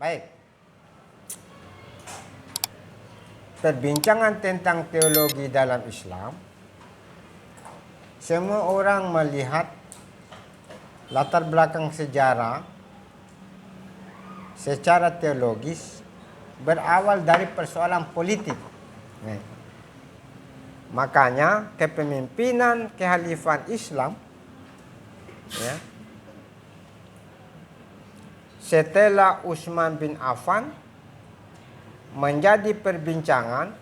Baik. Perbincangan tentang teologi dalam Islam, semua orang melihat latar belakang sejarah secara teologis berawal dari persoalan politik. Makanya kepemimpinan kehalifan Islam setelah Utsman bin Affan menjadi perbincangan,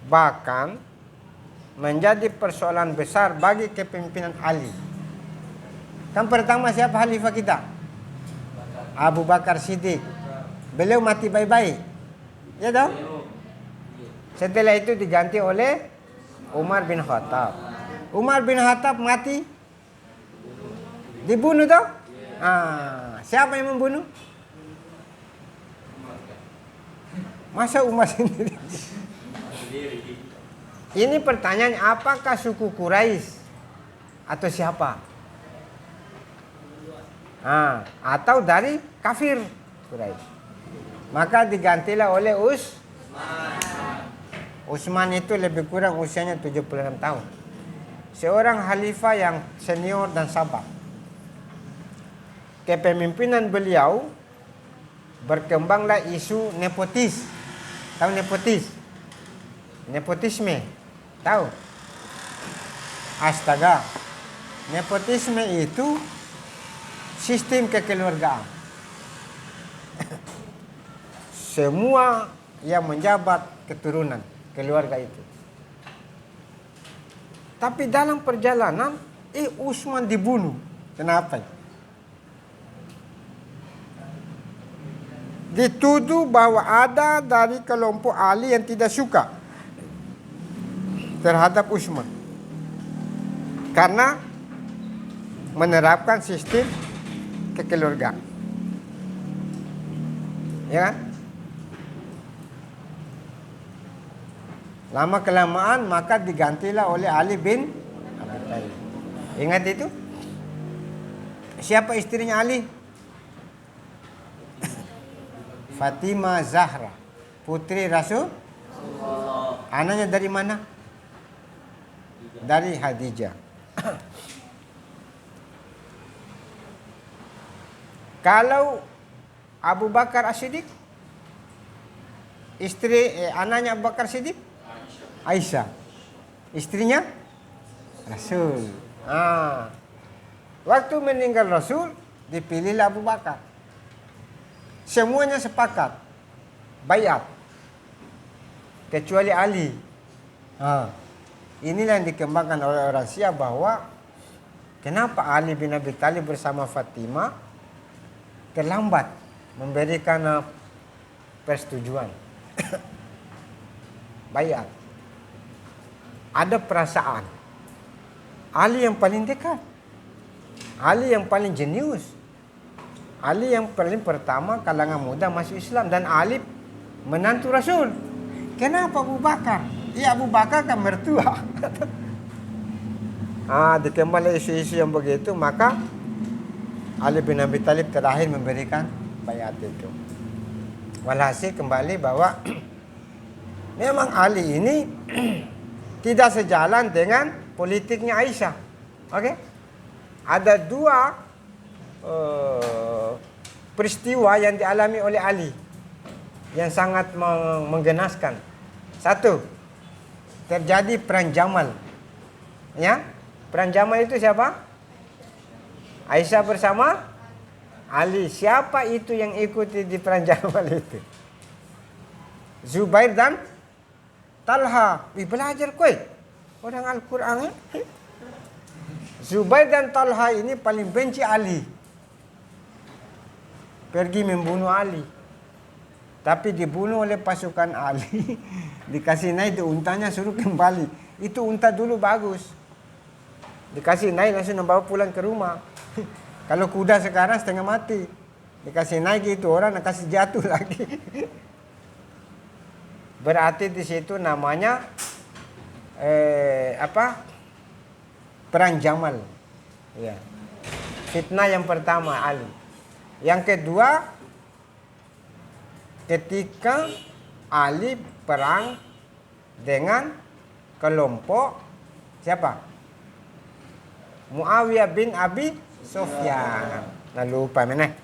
bahkan menjadi persoalan besar bagi kepemimpinan Ali. Kan pertama siapa khalifah kita? Abu Bakar Siddiq. Beliau mati baik-baik, ya toh? Setelah itu diganti oleh Umar bin Khattab. Umar bin Khattab mati, dibunuh toh? Siapa yang membunuh? Masa Umar sendiri? Ini pertanyaannya, apakah suku Quraisy atau siapa? Atau dari kafir Quraisy. Maka digantilah oleh Utsman itu lebih kurang usianya 76 tahun. Seorang khalifah yang senior dan sabar. Kepemimpinan beliau berkembanglah isu nepotis. Tahu nepotis? Nepotisme. Tahu? Astaga. Nepotisme itu sistem kekeluargaan. Semua yang menjabat keturunan keluarga itu. Tapi dalam perjalanan, Utsman dibunuh. Kenapa? Dituduh bahwa ada dari kelompok Ali yang tidak suka terhadap Utsman karena menerapkan sistem kekeluargaan. Ya kan? Lama kelamaan maka digantilah oleh Ali bin Abi Thalib. Ingat itu? Siapa istrinya Ali? Fatimah Zahra, putri Rasul. Anaknya dari mana? Dari Khadijah. Kalau Abu Bakar As-Siddiq, anaknya Abu Bakar Siddiq, Aisyah, istrinya Rasul. Waktu meninggal Rasul, dipilihlah Abu Bakar. Semuanya sepakat baiat kecuali Ali. Inilah yang dikembangkan oleh orang Syiah bahwa kenapa Ali bin Abi Thalib bersama Fatimah terlambat memberikan persetujuan baiat. Ada perasaan Ali yang paling dekat, Ali yang paling jenius, Ali yang paling pertama kalangan muda masuk Islam, dan Ali menantu Rasul. Kenapa Abu Bakar? Iya, Abu Bakar kan mertua. Dikembali isu-isu yang begitu, maka Ali bin Abi Thalib terakhir memberikan baiat itu. Walhasil kembali bahwa memang Ali ini tidak sejalan dengan politiknya Aisyah. Oke? Ada dua peristiwa yang dialami oleh Ali yang sangat menggenaskan. Satu, terjadi perang Jamal. Ya, perang Jamal itu siapa? Aisyah bersama Ali. Siapa itu yang ikuti di perang Jamal itu? Zubair dan Talha. Belajar koi orang Al-Quran. Zubair dan Talha ini paling benci Ali. Pergi membunuh Ali. Tapi dibunuh oleh pasukan Ali. Dikasih naik di untanya, suruh kembali. Itu unta dulu bagus. Dikasih naik langsung membawa pulang ke rumah. Kalau kuda sekarang setengah mati. Dikasih naik itu orang kasih jatuh lagi. Berarti di situ namanya perang Jamal. Ya. Fitnah yang pertama Ali. Yang kedua, ketika Ali perang dengan kelompok siapa? Muawiyah bin Abi Sufyan. Nah, lupa mana?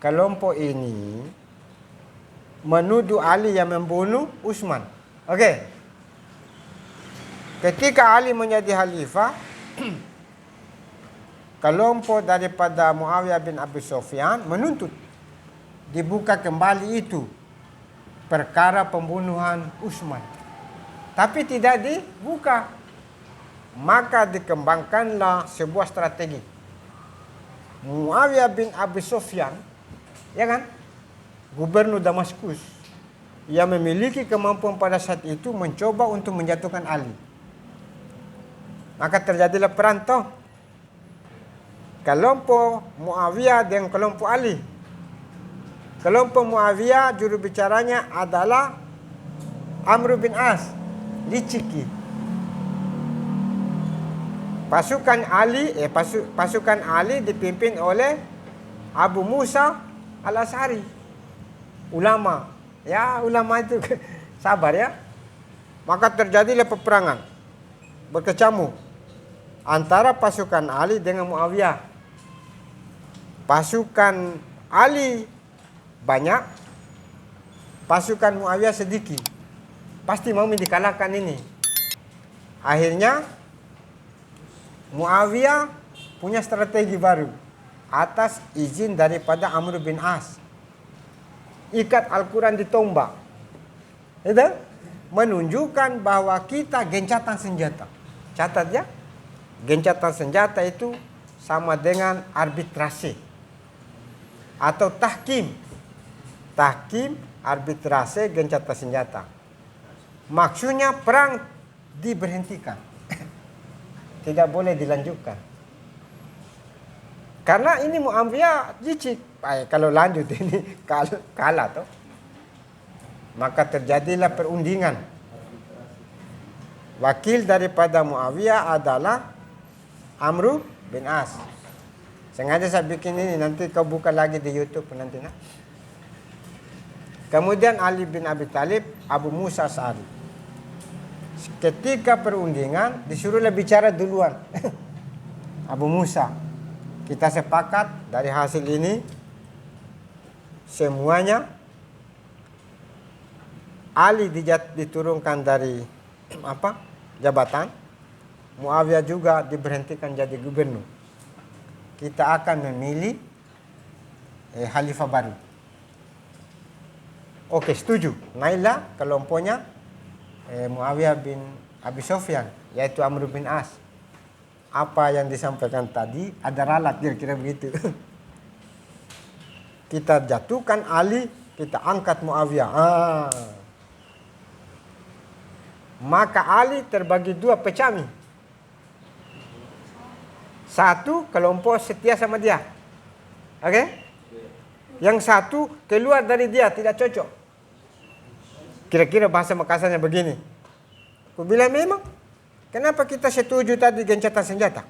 Kelompok ini menuduh Ali yang membunuh Utsman. Okey. Ketika Ali menjadi khalifah, kelompok daripada Muawiyah bin Abi Sufyan menuntut dibuka kembali itu perkara pembunuhan Utsman. Tapi tidak dibuka. Maka dikembangkanlah sebuah strategi. Muawiyah bin Abi Sufyan, ya kan? Gubernur Damaskus yang memiliki kemampuan pada saat itu mencoba untuk menjatuhkan Ali. Maka terjadilah perang toh. Kelompok Muawiyah dengan kelompok Ali. Kelompok Muawiyah juru bicaranya adalah Amr bin As, liciki. Pasukan Ali dipimpin oleh Abu Musa Al-Asy'ari. Ulama. Ya, ulama itu sabar ya. Maka terjadilah peperangan berkecamuk antara pasukan Ali dengan Muawiyah. Pasukan Ali banyak, pasukan Muawiyah sedikit. Pasti mau dikalahkan ini. Akhirnya Muawiyah punya strategi baru atas izin daripada Amr bin As. Ikat Al-Quran di tombak. Itu menunjukkan bahwa kita gencatan senjata. Catat ya. Gencatan senjata itu sama dengan arbitrase atau tahkim. Tahkim, arbitrase, gencatan senjata. Maksudnya perang diberhentikan. Tidak boleh dilanjutkan. Karena ini Muawiyah licik. Kalau lanjut ini kalah toh. Maka terjadilah perundingan. Wakil daripada Muawiyah adalah Amr bin As. Sengaja saya bikin ini, nanti kau buka lagi di YouTube nanti nak. Kemudian Ali bin Abi Thalib, Abu Musa Al-Asy'ari. Ketika perundingan disuruhlah bicara duluan. Abu Musa, kita sepakat dari hasil ini semuanya Ali diturunkan dari jabatan, Muawiyah juga diberhentikan jadi gubernur. Kita akan memilih khalifah baru. Oke, setuju. Naiklah kelompoknya Muawiyah bin Abi Sufyan, yaitu Amr bin As. Apa yang disampaikan tadi ada ralat, kira-kira begitu. Kita jatuhkan Ali, kita angkat Muawiyah. Maka Ali terbagi dua pecami. Satu kelompok setia sama dia. Oke? Yang satu keluar dari dia, tidak cocok. Kira-kira bahasa Makassarnya begini. Aku bilang memang, kenapa kita setuju tadi gencatan senjata?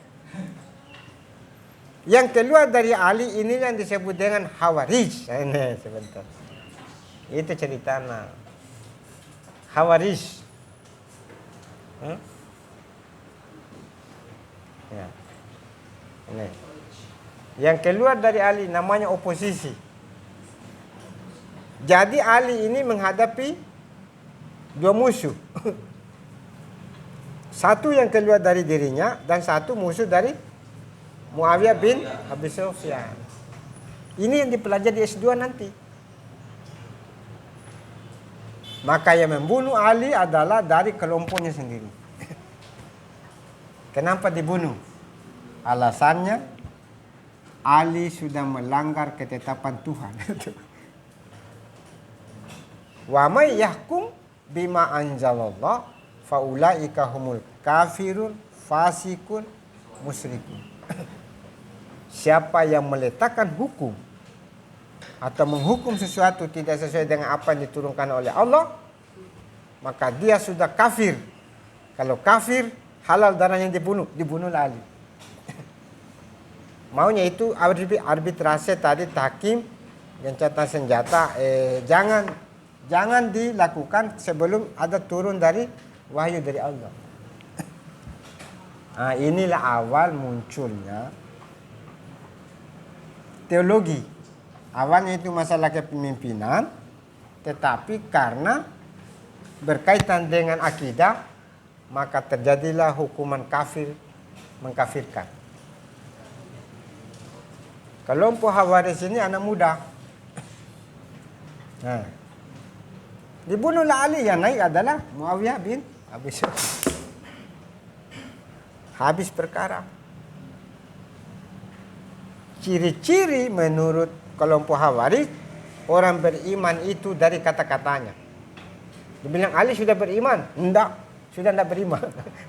Yang keluar dari Ali ini yang disebut dengan Khawarij. Ini sebentar. Itu ceritanya. Khawarij. Ya. Ini. Yang keluar dari Ali namanya oposisi. Jadi Ali ini menghadapi dua musuh. Satu yang keluar dari dirinya dan satu musuh dari Muawiyah bin Abi Sufyan. Ini yang dipelajari di S2 nanti. Maka yang membunuh Ali adalah dari kelompoknya sendiri. Kenapa dibunuh? Alasannya Ali sudah melanggar ketetapan Tuhan. Wa may yahkum bima anzalallah faulaika humul kafirun fasikun musyrikun. Siapa yang meletakkan hukum atau menghukum sesuatu tidak sesuai dengan apa yang diturunkan oleh Allah, maka dia sudah kafir. Kalau kafir, halal darahnya dibunuh, dibunuhlah Ali. Maunya itu arbitrase tadi tahkim gencatan senjata jangan dilakukan sebelum ada turun dari wahyu dari Allah. Nah, inilah awal munculnya teologi. Awalnya itu masalah kepemimpinan, tetapi karena berkaitan dengan akidah, maka terjadilah hukuman kafir, mengkafirkan. Kelompok Khawarij ini anak muda. Nah, dibunuhlah Ali, yang naik adalah Muawiyah bin Abi Sufyan. Habis perkara. Ciri-ciri menurut kelompok Khawarij, orang beriman itu dari kata-katanya. Dibilang Ali sudah beriman, sudah tidak beriman,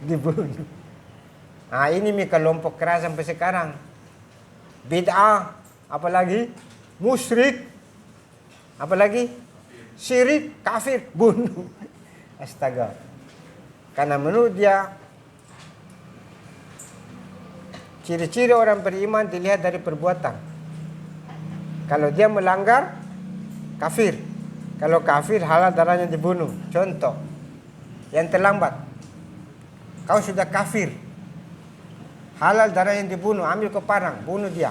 dibunuh. Nah, ini kelompok keras sampai sekarang. Bid'ah, apalagi musyrik, apalagi syirik, kafir, bunuh. Astaga. Karena menurut dia ciri-ciri orang beriman dilihat dari perbuatan. Kalau dia melanggar, kafir. Kalau kafir, halal darahnya dibunuh. Contoh, yang terlambat. Kau sudah kafir, halal darahnya dibunuh, ambil ke parang, bunuh dia.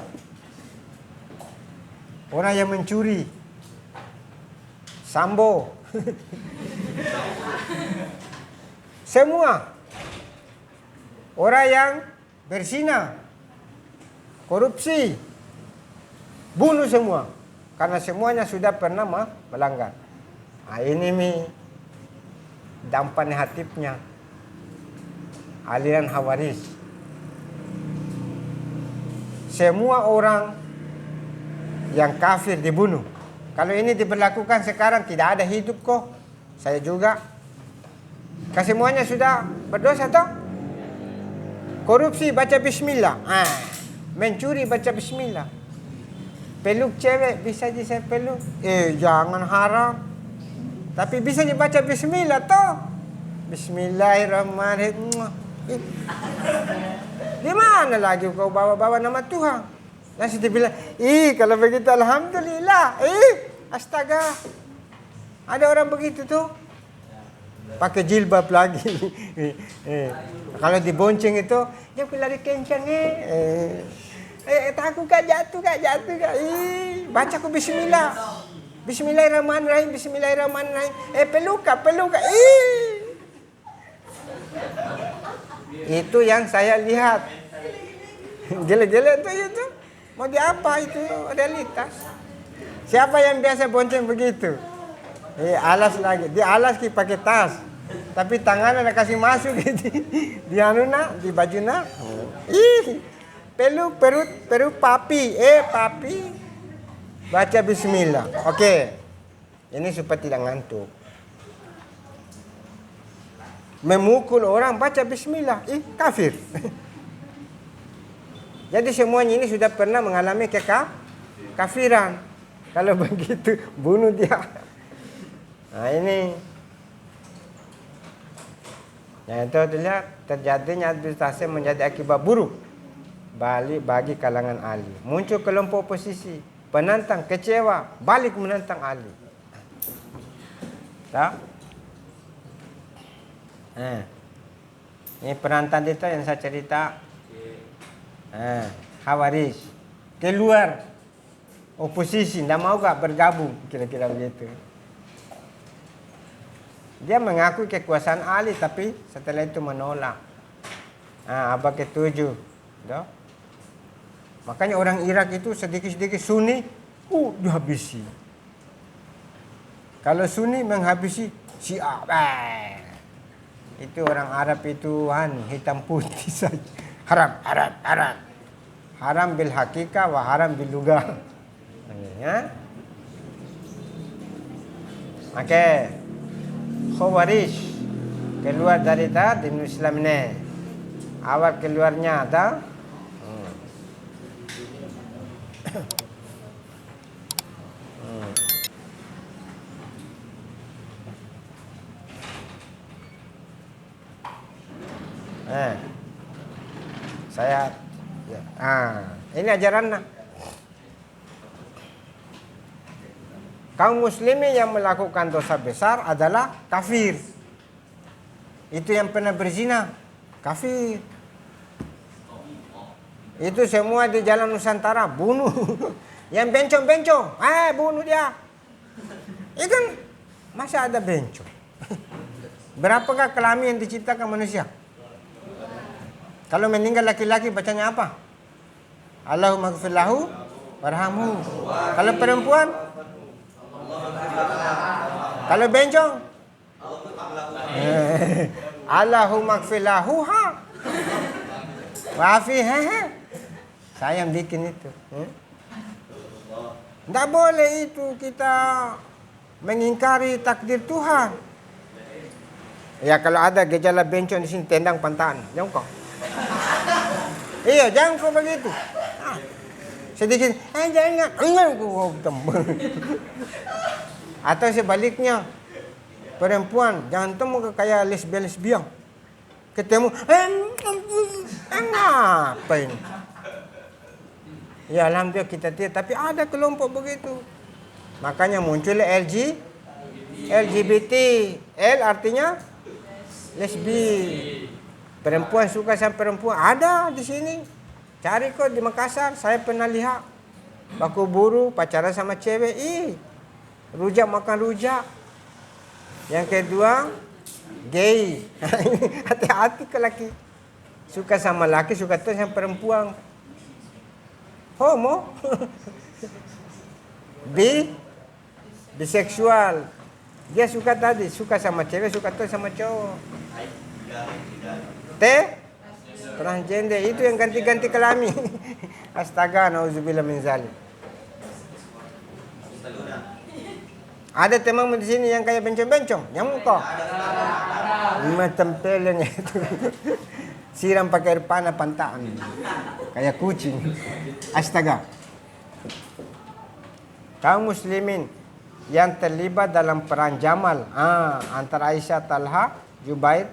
Orang yang mencuri, sambo, semua. Orang yang berzina, korupsi, bunuh semua. Karena semuanya sudah pernah melanggar. Nah, ini dampak negatifnya aliran Khawarij. Semua orang yang kafir dibunuh. Kalau ini diberlakukan sekarang, tidak ada hidup kok. Saya juga. Kesemuanya sudah berdosa toh? Korupsi baca bismillah. Mencuri baca bismillah. Peluk cewek bisa saya peluk. Jangan haram. Tapi bisa dibaca bismillah toh. Bismillahirrahmanirrahim. Di mana lagi kau bawa-bawa nama Tuhan? Langsung dibilang, kalau begitu alhamdulillah. Astaga. Ada orang begitu tuh. Pakai jilbab lagi. Kalau dibonceng itu, dia lari kencang takut kak jatuh kak. Baca ku bismillah. Bismillahirrahmanirrahim. Bismillahirrahmanirrahim. Peluk kak. Itu yang saya lihat. Gila-gila itu. Mau diapa itu realitas. Siapa yang biasa bonceng begitu? Alas lagi. Dia alas pakai tas. Tapi tangannya kasih masuk gitu. Di anuna, di bajuna. Peluk perut papi. Papi. Baca bismillah. Oke. Ini supaya tidak ngantuk. Memukul orang baca bismillah. Kafir. Jadi semuanya ini sudah pernah mengalami kekafiran. Kalau begitu bunuh dia. Nah ini. Itu dilihat terjadinya administrasi menjadi akibat buruk bagi kalangan ahli. Muncul kelompok oposisi, penantang kecewa, balik menantang ahli. Tak? Ini penantang itu yang saya cerita. Khawarij keluar oposisi, tidak mau gak bergabung, kira-kira begitu. Dia mengakui kekuasaan Ali, tapi setelah itu menolak. Abad ke-7. Makanya orang Irak itu sedikit-sedikit Sunni, dihabisi. Kalau Sunni menghabisi Syiah. Itu orang Arab itu hitam putih saja. Haram. Haram bil hakika wa haram bil lugah. Oke. Khawarij keluar dari din Islam ini. Awal keluarnya ada saya Ini ajarannya. Kaum muslimin yang melakukan dosa besar adalah kafir. Itu yang pernah berzina, kafir. Itu semua di jalan Nusantara, bunuh. Yang bencong-bencong, bunuh dia. Itu kan, masa ada bencong? Berapakah kelamin yang diciptakan manusia? Kalau meninggal laki-laki bacanya apa? Allahumma ighfir lahu warhamhu. Kalau perempuan? Kalau bencong? Allahumma ighfir lahu wa'afi Saya yang bikin itu. Tidak boleh itu kita mengingkari takdir Tuhan. Ya kalau ada gejala bencong di sini tendang pantaan, jangan kau. Iya, jangan kau begitu. Sedikit, jangan kau tembak. Atau sebaliknya, perempuan jangan temu kayak lesbian. Ketemu, apa ini? Ya alhamdulillah kita tidak, tapi ada kelompok begitu. Makanya muncul LGBT. L artinya lesbi. Perempuan suka sama perempuan. Ada di sini. Cari kok di Makassar. Saya pernah lihat. Baku buru pacaran sama cewek. Rujak makan rujak. Yang kedua, gay. Hati-hati ke laki. Suka sama laki, suka tuh sama perempuan. Homo. Biseksual. Dia suka tadi, suka sama cewek, suka tuh sama cowok. Transgender itu yang ganti-ganti kelamin. Astaga, nauzubillah min zalik. Ada teman di sini yang kayak bencong-bencong, nyamuk kok. Tempelnya itu. Siram pakai air panas pantaan. Kayak kucing. Astaga. Kaum muslimin yang terlibat dalam perang Jamal antara Aisyah, Talha, Jubair,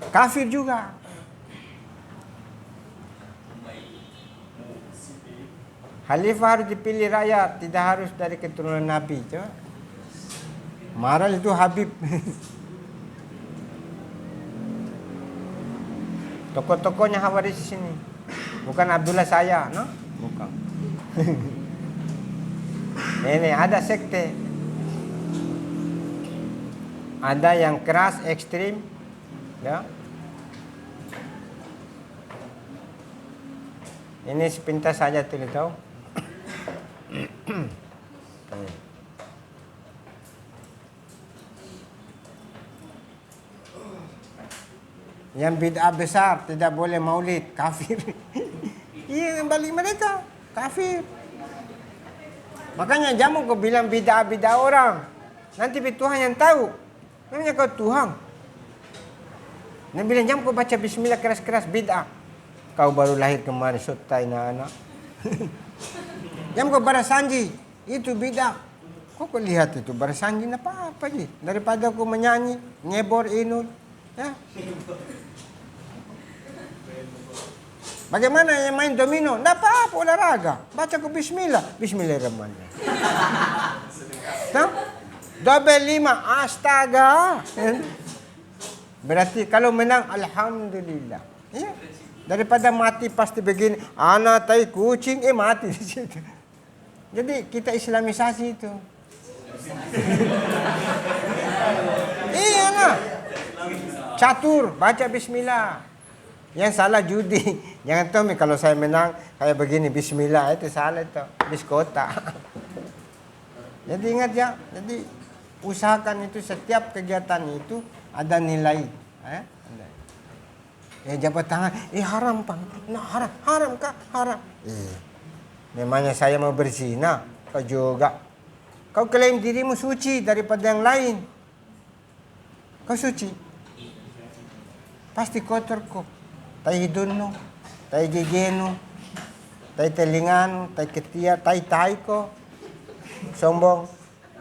kafir juga. Khalifah harus dipilih rakyat, tidak harus dari keturunan Nabi. Coba. Marah itu Habib. Tokoh-tokohnya Khawarij di sini. Bukan Abdullah saya, no? Bukan. Ini ada sekte. Ada yang keras, ekstrim, ya. Ini sepintas saja tulis tahu. Yang bid'ah besar tidak boleh maulid, kafir. Iya, balik mereka kafir. Makanya jangan kau bilang bid'ah orang. Nanti Tuhan yang tahu. Namanya kau Tuhan. Nabi bilang jangan kau baca bismillah keras-keras bid'ah. Kau baru lahir kemarin sotai anak. Jangan kau barasanji, itu bid'ah. Kau lihat itu barasanji apa je. Daripada kau menyanyi, nyebor inul. Ya. Bagaimana yang main domino? Tidak apa-apa olahraga. Baca ke bismillah. Bismillahirrahmanirrahim. Double 5. Astaga. Berarti kalau menang, alhamdulillah. Ya. Daripada mati pasti begini. Anak tai kucing, mati di situ. Jadi kita islamisasi itu. Iya lah. Catur, baca bismillah. Yang salah judi. Jangan tahu kalau saya menang kayak begini bismillah, itu salah itu. Biskota. Jadi ingat ya, jadi usahakan itu setiap kegiatan itu ada nilai. Jabat tangan, haram Pak. Nah, haram Kak, haram. Memangnya saya mau berzina, kau juga. Kau klaim dirimu suci daripada yang lain. Kau suci. Pasti kotor kok. Tai hidunmu, tai gigimu, tai telingamu, tai ketiak, tai kok. Sombong.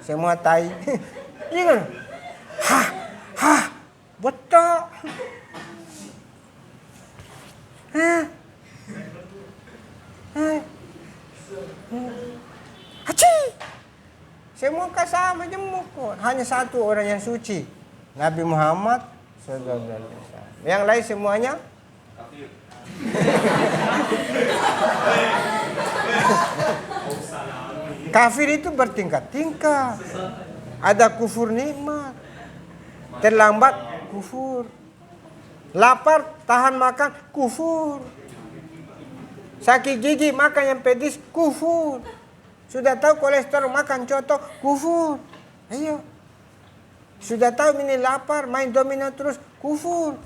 Semua tai. Iya kan? Betul. Hanya satu orang yang suci, Nabi Muhammad sallallahu alaihi wasallam. Yang lain semuanya kafir itu bertingkat-tingkat. Ada kufur nikmat, terlambat kufur, lapar tahan makan kufur, sakit gigi makan yang pedis kufur, sudah tahu kolesterol makan coto kufur. Ayo, sudah tahu ini lapar main domino terus kufur.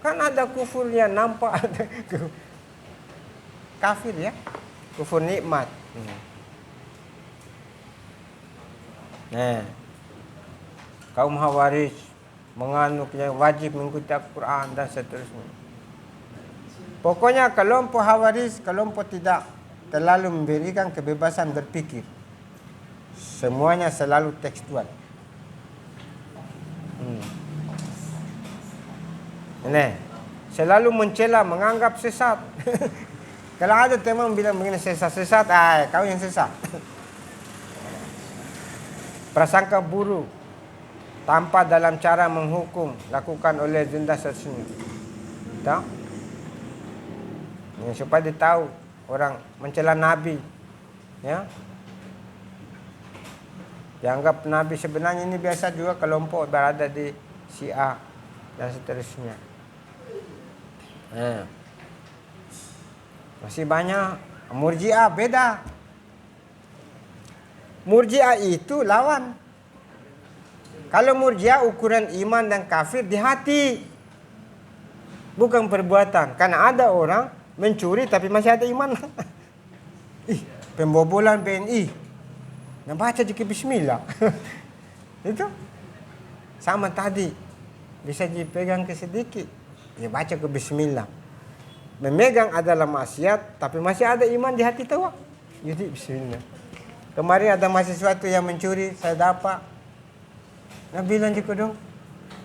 Kan ada kufur yang nampak, ada kafir ya, kufur nikmat. Nah, kaum Khawarij menganut yang wajib mengikuti Al-Quran dan seterusnya. Pokoknya kelompok Khawarij, kelompok tidak terlalu memberikan kebebasan berpikir. Semuanya selalu tekstual. Ini selalu mencela, menganggap sesat. Kalau ada teman bilang begini sesat, kau yang sesat. Prasangka buruk tanpa dalam cara menghukum lakukan oleh agenda seterusnya. Tahu? Ya, supaya dia tahu orang mencela Nabi, ya. Dianggap Nabi sebenarnya ini biasa juga kelompok berada di Syiah dan seterusnya. Nah, masih banyak. Murji'ah beda. Murji'ah itu lawan. Kalau Murji'ah ukuran iman dan kafir di hati, bukan perbuatan. Karena ada orang mencuri tapi masih ada iman. Pembobolan BNI, nah baca juga bismillah. Itu sama tadi, bisa dipegang ke sedikit, ya baca ke bismillah. Memegang adalah maksiat, tapi masih ada iman di hati tahu. Jadi bismillah. Kemarin ada mahasiswa yang mencuri, saya dapat. Nah bilang juga dong,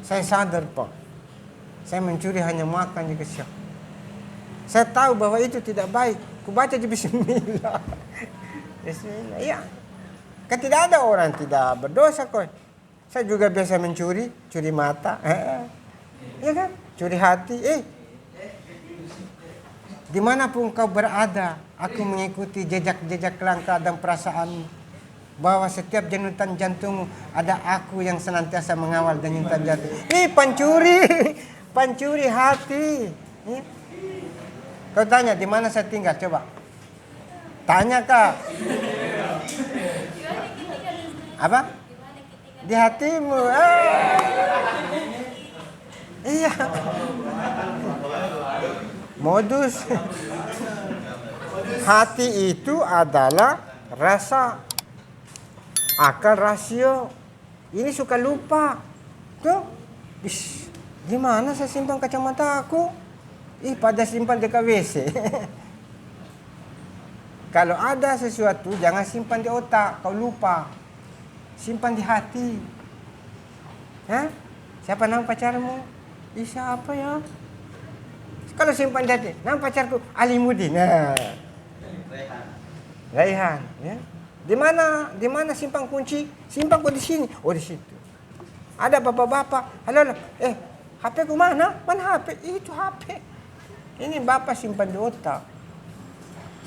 saya sadar Pak, saya mencuri hanya makan juga siap. Saya tahu bahwa itu tidak baik. Ku baca di bismillah. Bismillah, ya. Kan tidak ada orang tidak berdosa kok. Saya juga biasa mencuri, curi mata. Ya kan? Curi hati. Dimanapun kau berada, aku mengikuti jejak-jejak langkah dan perasaanmu. Bahwa setiap denyutan jantungmu ada aku yang senantiasa mengawal denyutan jantung. Pencuri, pencuri hati. Kau tanya di mana saya tinggal, coba. Tanya Kak. Apa? Di hatimu. Iya. Modus. Hati itu adalah rasa, akal, rasio. Ini suka lupa. Tuh. Gimana saya simpan kacamata aku? Pada simpan dekat WC. Kalau ada sesuatu jangan simpan di otak, kau lupa. Simpan di hati. Hah? Siapa nama pacarmu? Siapa ya? Kalau simpan di hati, nama pacarku Alimudin. Nah. Raihan, ya. Di mana simpan kunci? Simpan kok di sini. Oh, di situ. Ada bapak-bapak. Halo. HP ku mana? Mana HP? Itu HP. Ini bapak simpan di otak.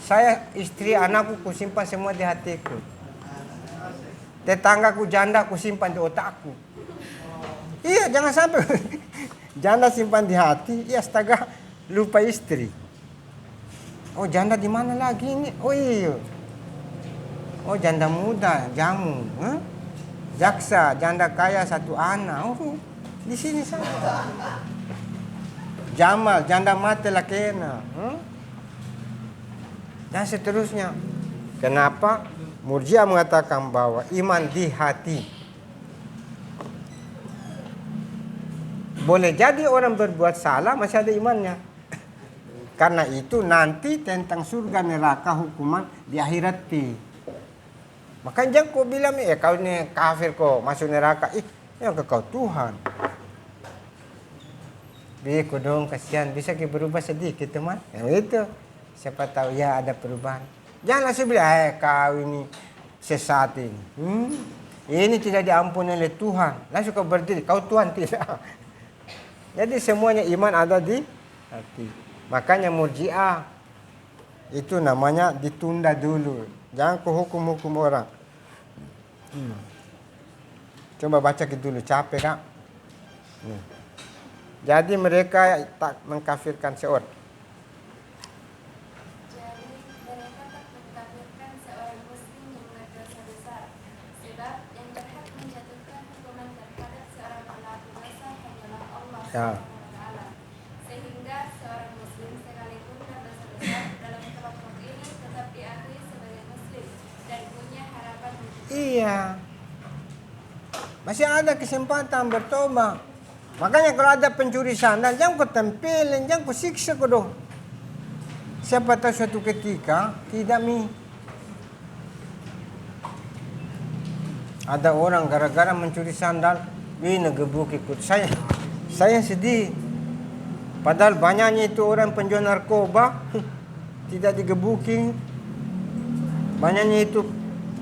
Saya, istri, anakku ku simpan semua di hatiku. Tetanggaku janda ku simpan di otakku. Iya, jangan sampai janda simpan di hati. Iya, astaga, lupa istri. Oh, janda di mana lagi ini? Oh iya. Oh, janda muda, jamu. Jaksa, janda kaya satu anak. Oh, di sini saja. Jamal, janda mati lakena. Dan seterusnya. Kenapa? Murji'ah mengatakan bahwa iman di hati. Boleh jadi orang berbuat salah masih ada imannya. Karena itu nanti tentang surga neraka hukuman di akhirat. Makanya jangan kau bilang, kau ini kafir kok masuk neraka. Ya kau Tuhan. Biar dong kasihan, bisa berubah sedikit teman. Yang itu. Siapa tahu ya ada perubahan. Jangan langsung bilang, kau ini sesat ini. ini tidak diampuni oleh Tuhan. Langsung kau berdiri, kau Tuhan tidak. Jadi semuanya iman ada di hati. Makanya Murji'ah itu namanya ditunda dulu. Jangan kau hukum-hukum orang. Coba baca dulu, capek Kak. Jadi mereka tak mengkafirkan seorang. Jadi mereka tak mengkafirkan seorang muslim yang berdosa besar, sebab yang berhak menjatuhkan hukuman terhadap seorang pelaku dosa hanyalah Allah SWT. Sehingga seorang muslim sekalipun berdosa besar dalam kelompok ini tetap diakui sebagai muslim dan punya harapan hidup. Iya. Masih ada kesempatan bertobat. Makanya kalau ada pencuri sandal, jangan kau tempelin, jangan kau siksa kau dong. Siapa tahu suatu ketika tidak ada orang gara-gara mencuri sandal, ini gebuk ikut saya. Saya sedih. Padahal banyaknya itu orang penjual narkoba tidak digebukin. Banyaknya itu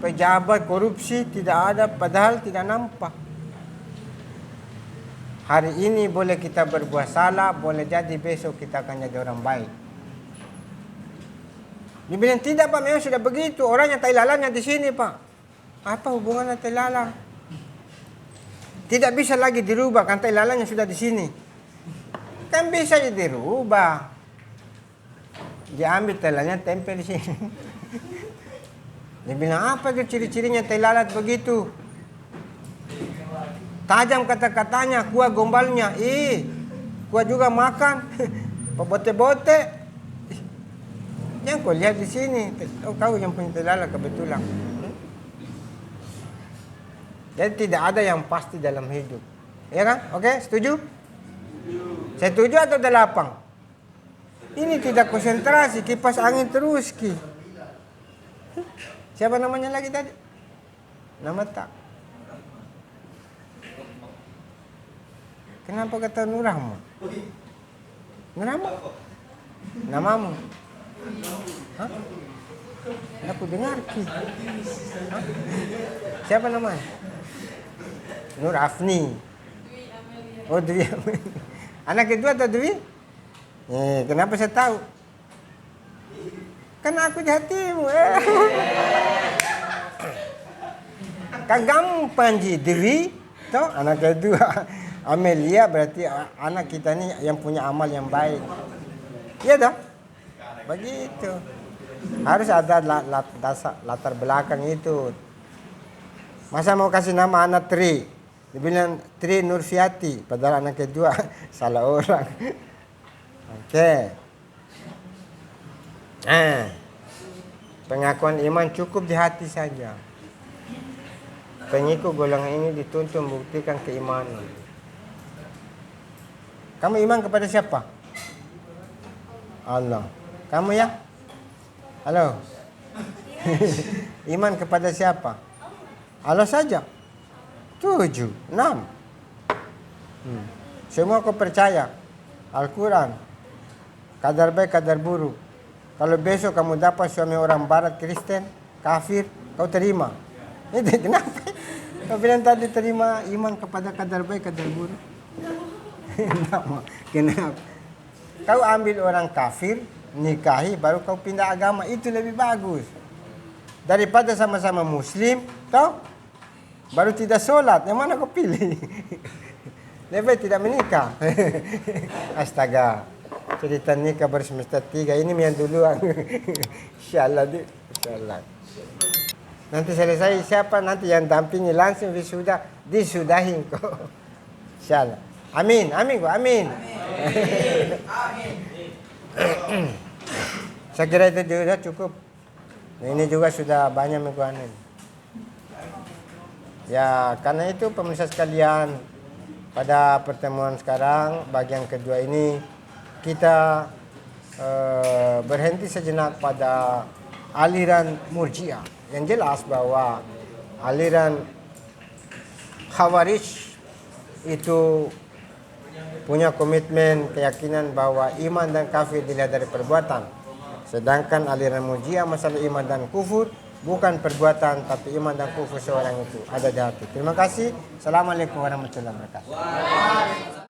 pejabat korupsi tidak ada, padahal tidak nampak. Hari ini boleh kita berbuat salah, boleh jadi besok kita akan jadi orang baik. Dibilang tidak Pak, memang sudah begitu. Orangnya tai lalatnya di sini Pak. Apa hubungannya tai lalat? Tidak bisa lagi dirubah kan tai lalatnya sudah di sini. Kan bisa dirubah. Diambil tai lalatnya tempel di sini. Dia bilang apa tuh ciri-cirinya tai lalat begitu? Tajam kata-katanya, kuah gombalnya, kuah juga makan, bote-bote. Yang kau lihat di sini, kau yang punya tai lalat kebetulan. Jadi tidak ada yang pasti dalam hidup, ya kan? Oke, setuju? Setuju atau 8? Ini tidak konsentrasi, kipas angin terus ki. Siapa namanya lagi tadi? Nama tak? Kenapa kata Nur Rahma? Nur Rahma? Namamu? Hah? Aku dengar ki. Hah? Siapa namanya? Nur Afni. Oh, Dwi Amelia. Anak kedua atau Dwi? Kenapa saya tahu? Kan aku di hatimu. Kan gampang ji, Dwi, toh anak kedua. Amelia berarti anak kita ini yang punya amal yang baik. Iya dah. Begitu. Harus ada latar belakang itu. Masa mau kasih nama anak Tri? Dibilang Tri Nurfiati, padahal anak kedua salah orang. Oke. Pengakuan iman cukup di hati saja. Pengikut golongan ini dituntut membuktikan keimanan. Kamu iman kepada siapa? Allah. Kamu ya? Halo. Iman kepada siapa? Allah saja. 7, 6. Semua kau percaya. Al-Quran. Kadar baik, kadar buruk. Kalau besok kamu dapat suami orang barat Kristen, kafir, kau terima. Itu kenapa? Kau bilang tadi terima iman kepada kadar baik, kadar buruk. Kenapa? Kau ambil orang kafir, nikahi, baru kau pindah agama. Itu lebih bagus. Daripada sama-sama muslim, toh? Baru tidak sholat. Yang mana kau pilih? Lebih baik tidak menikah. Astaga. Cerita nikah baru semester 3. Ini yang duluan. InsyaAllah. InsyaAllah. Nanti selesai siapa nanti yang dampingi langsung wisuda, disudahin kau. InsyaAllah. Amin, amin kok, amin. Saya kira itu juga cukup. Ini juga sudah banyak mengkuanin. Ya, karena itu pemirsa sekalian, pada pertemuan sekarang bagian kedua ini kita berhenti sejenak pada aliran Murji'ah. Yang jelas bahwa aliran Khawarij itu punya komitmen keyakinan bahwa iman dan kafir dilihat dari perbuatan. Sedangkan aliran Murji'ah masalah iman dan kufur bukan perbuatan, tapi iman dan kufur seorang itu ada di hati. Terima kasih. Assalamualaikum warahmatullahi wabarakatuh.